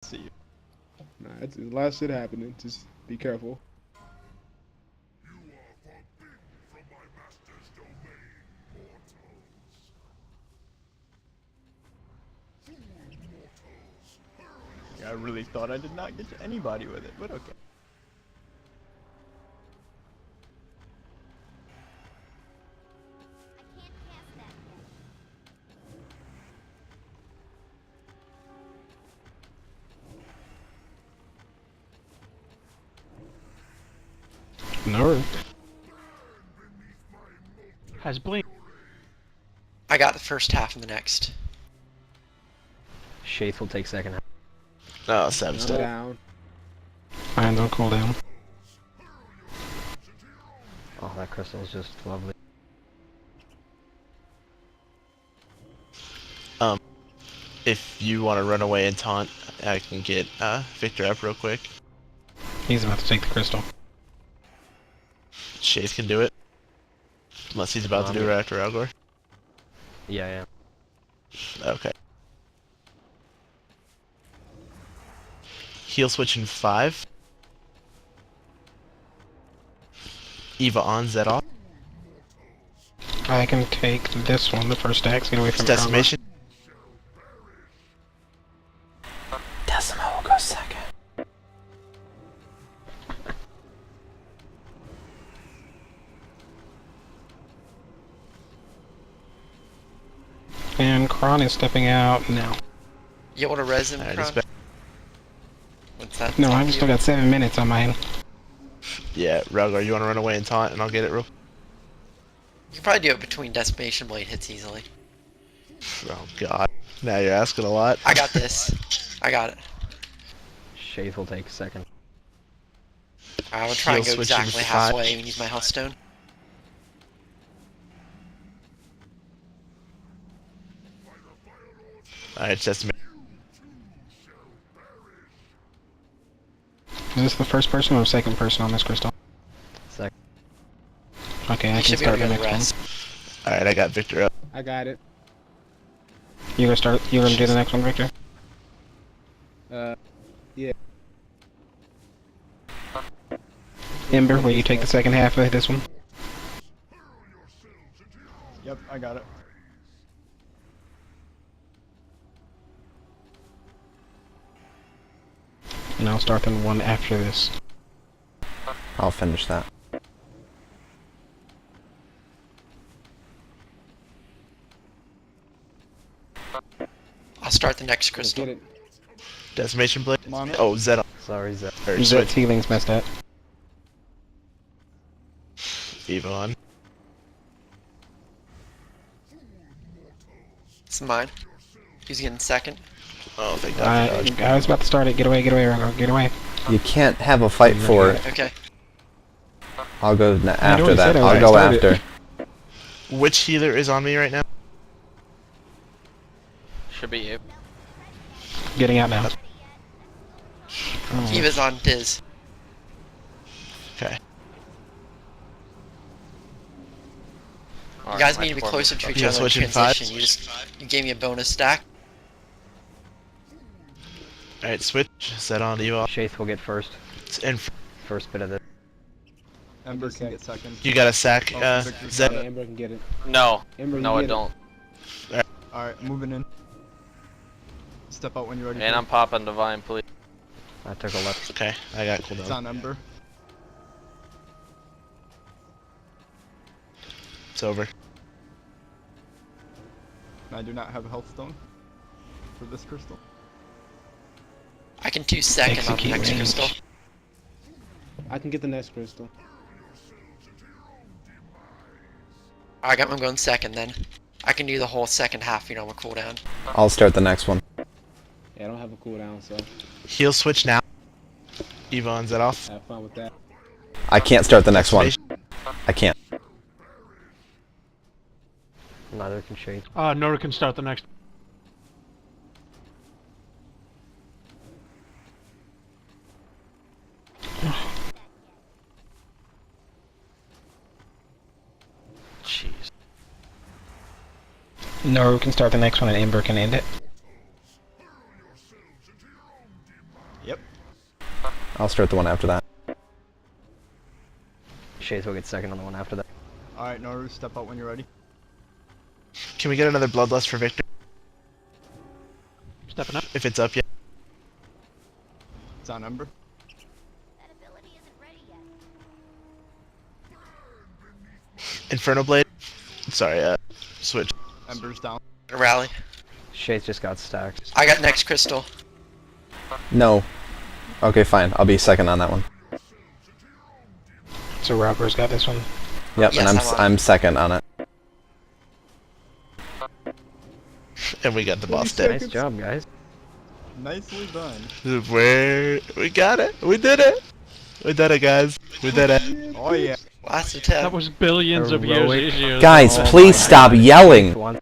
See you. Nah, it's a lot of shit happening. Just be careful. I really thought I did not get to anybody with it, but okay. No. Has blink. I got the first half of the next. Shaith will take second half. No, I'm Sam's dead. down. Mine's on cooldown. Oh, that crystal is just lovely. If you want to run away and taunt, I can get Victor up real quick. He's about to take the crystal. Chase can do it. Unless he's about to do it after Algor. Yeah. Okay. Heal switch in 5. Eva on, Zed off. I can take this one, the first axe, get away from the Decimation. Decima will go second. And Kron is stepping out now. You want to res him, Alright, Kron? he's back. What's that? No, top I've you? still got 7 minutes on mine. Yeah, Ralgar, you want to run away and taunt, and I'll get it real. You can probably do it between Decimation Blade hits easily. Oh god. Now you're asking a lot. I got this. I got it. Shaith will take second. I will try and Heal go switching exactly to halfway 5. and use my Healthstone. Alright, Decimation. Is this the first person or second person on this crystal? Second. Okay, I You can should be able start to the go to next rest. one. Alright, I got Victor up. I got it. You gonna start? You gonna do the next one, Victor? Yeah. Ember, will you take the second half of this one? Yep, I got it. And I'll start the one after this. I'll finish that. I'll start the next Let's crystal. get it. Decimation blade. I'm on it. Oh, Zed on. Sorry, Zed. Or Zed's switch. healing's messed up. Eva on. It's mine. Who's getting second? Oh, thank God. for dodge. I was about to start it. Get away, Ragnar, get away. You can't have a fight for it. Okay. I'll go after already that. said I I'll go started. after. Which healer is on me right now? Should be you. Getting out now. Oh. Eva's on Diz. Okay. You guys need to be closer to each Yeah, other in switch in 5. transition. You gave me a bonus stack. Alright, switch. Zed on, Eva off. Shaith will get first. And First bit of this. Ember can get second. you got a sack, Oh, Victor's Zed. got it. Amber can get it. No, Amber can no, I get it. don't. Alright, moving in. Step out when you're ready. And I'm popping Divine, please. I took a left. Okay, I got It's cooldown. on Ember. It's over. I do not have a health stone for this crystal. I can do second on the Execute next range. crystal. I can get the next crystal. I'm going second then. I can do the whole second half, you know, on a cooldown. I'll start the next one. Yeah, I don't have a cooldown, so Heal switch now. Eva on Zed off. have fun with that. I can't start the next one. Decimation. I can't. Neither can Shaith. Nora can start the next. Jeez. Nora can start the next one and Ember can end it. Yep. I'll start the one after that. Shades will get second on the one after that. Alright, Noru, step out when you're ready. Can we get another bloodlust for Victor? Stepping up. If it's up yet. It's on Ember. That ability isn't ready yet. Inferno Blade. Sorry, switch. Ember's down. Rally. Shades just got stacked. I got next crystal. No. Okay, fine. I'll be second on that one. So Robber's got this one. Yep, Yes, and I'm on. I'm second on it. And we got the boss 40 dead. Nice job, guys. Nicely done. Where we got it. We did it. We did it, guys. We did it. Oh yeah. Last attempt. That was billions of Heroic. years. Guys, Oh please my stop God. yelling. One.